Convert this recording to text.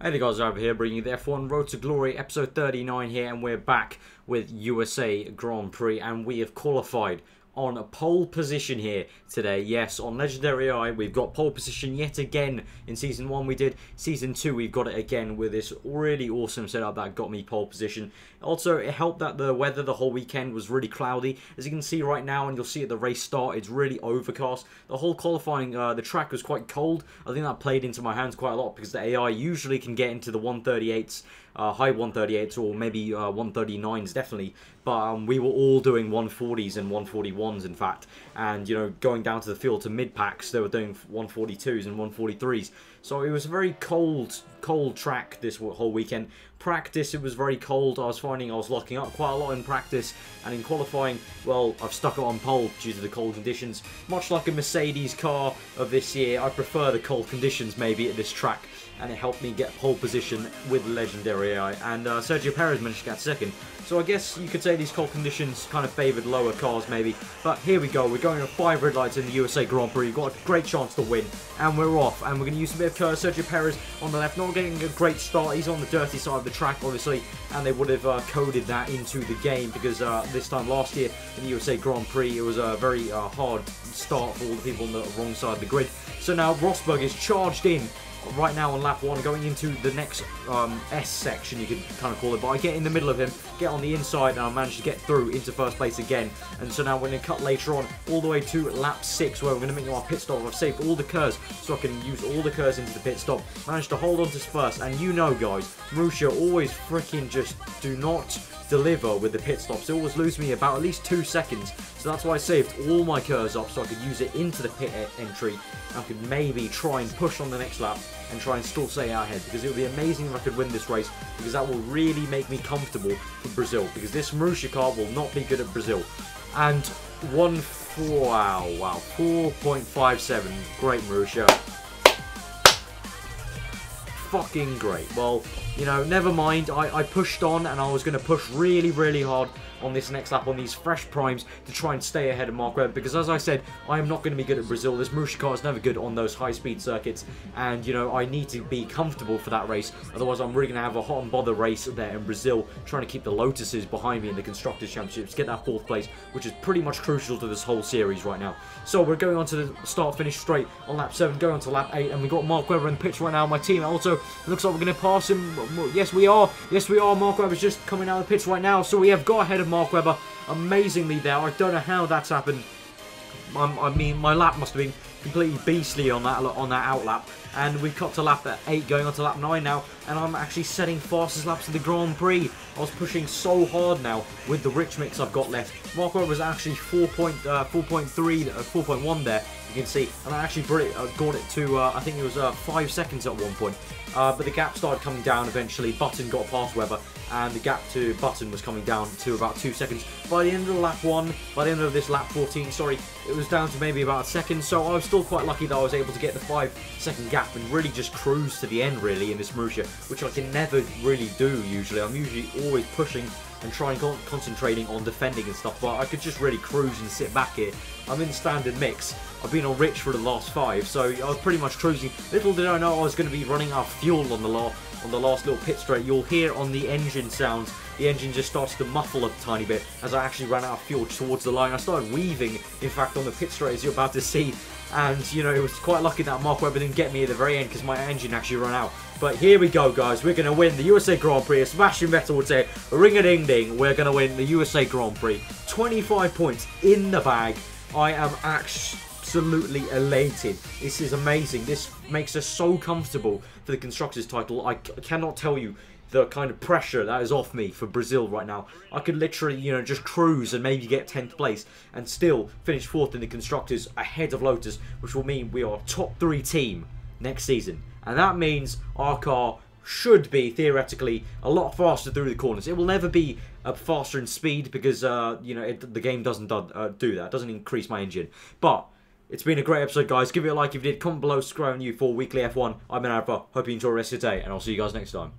Hey there guys, over here bringing you the F1 Road to Glory episode 39 here, and we're back with USA Grand Prix, and we have qualified on a pole position here today. Yes, on Legendary AI we've got pole position yet again. In Season 1 we did, Season 2 we've got it again with this really awesome setup that got me pole position. Also, it helped that the weather the whole weekend was really cloudy. As you can see right now, and you'll see at the race start, it's really overcast. The whole qualifying, the track was quite cold. I think that played into my hands quite a lot because the AI usually can get into the 138s, high 138s, or maybe 139s definitely. But we were all doing 140s and 141s in fact. And, you know, going down to the field to mid-packs, they were doing 142s and 143s. So it was a very cold track this whole weekend. Practice, it was very cold. I was finding I was locking up quite a lot in practice, and in qualifying, well, I've stuck it on pole due to the cold conditions. Much like a Mercedes car of this year, I prefer the cold conditions maybe at this track, and it helped me get pole position with Legendary AI. And Sergio Perez managed to get second. So I guess you could say these cold conditions kind of favoured lower cars maybe. But here we go, we're going to 5 red lights in the USA Grand Prix. We've got a great chance to win, and we're off. And we're going to use a bit of curve. Sergio Perez on the left, not getting a great start. He's on the dirty side of the track obviously, and they would have coded that into the game because this time last year in the USA Grand Prix it was a very hard start for all the people on the wrong side of the grid. So now Rosberg is charged in right now on lap 1, going into the next S section, you could kind of call it, but I get in the middle of him, get on the inside, and I manage to get through into first place again. And so now we're going to cut later on all the way to lap 6, where we're going to make our pit stop. I've saved all the curves so I can use all the curves into the pit stop. Managed to hold on to first, and you know guys, Marussia always freaking just do not deliver with the pit stops. It always loses me about at least 2 seconds, so that's why I saved all my curves up so I could use it into the pit entry. I could maybe try and push on the next lap and try and still stay out ahead, because it would be amazing if I could win this race, because that will really make me comfortable for Brazil, because this Marussia car will not be good at Brazil. And 4.57, great Marussia. Fucking great. Well, you know, never mind. I pushed on, and I was going to push really hard on this next lap on these fresh primes to try and stay ahead of Mark Webber, because as I said, I am not going to be good at Brazil. This Marussia car is never good on those high-speed circuits, and, you know, I need to be comfortable for that race. Otherwise, I'm really going to have a hot and bother race there in Brazil, trying to keep the Lotuses behind me in the Constructors' Championships, get that 4th place, which is pretty much crucial to this whole series right now. So we're going on to the start-finish straight on lap 7, going on to lap 8, and we've got Mark Webber in the pits right now. My team also looks like we're going to pass him. Yes, we are. Yes, we are. Mark Webber's just coming out of the pits right now, so we have got ahead of Mark Webber amazingly there. I don't know how that's happened. I mean, my lap must have been completely beastly on that out lap, and we've cut to lap 8, going on to lap 9 now, and I'm actually setting fastest laps of the Grand Prix. I was pushing so hard now with the rich mix I've got left. Mark Webber was actually 4.1 there, you can see, and I actually got it to I think it was 5 seconds at one point. But the gap started coming down eventually. Button got past Webber, and the gap to Button was coming down to about 2 seconds. By the end of lap 1, by the end of this lap 14, sorry, it was down to maybe about a second, so I was still quite lucky that I was able to get the 5-second gap and really just cruise to the end really in this Marussia, which I can never really do usually. I'm usually always pushing and trying concentrating on defending and stuff, but I could just really cruise and sit back here. I'm in standard mix. I've been on rich for the last 5, so I was pretty much cruising. Little did I know I was going to be running out of fuel on the last little pit straight. You'll hear on the engine sounds, the engine just starts to muffle a tiny bit as I actually ran out of fuel towards the line. I started weaving, in fact, on the pit straight, as you're about to see. And, you know, it was quite lucky that Mark Webber didn't get me at the very end because my engine actually ran out. But here we go, guys. We're going to win the USA Grand Prix. A smashing Vettel would say, ring-a-ding-ding. We're going to win the USA Grand Prix. 25 points in the bag. I am absolutely elated. This is amazing. This makes us so comfortable for the Constructors' title. I cannot tell you the kind of pressure that is off me for Brazil right now. I could literally, you know, just cruise and maybe get 10th place and still finish 4th in the Constructors ahead of Lotus, which will mean we are a top 3 team next season. And that means our car should be, theoretically, a lot faster through the corners. It will never be faster in speed because, you know, the game doesn't do that. It doesn't increase my engine. But it's been a great episode, guys. Give it a like if you did. Comment below, subscribe on you for weekly F1. I've been Alpha. Hope you enjoy the rest of your day, and I'll see you guys next time.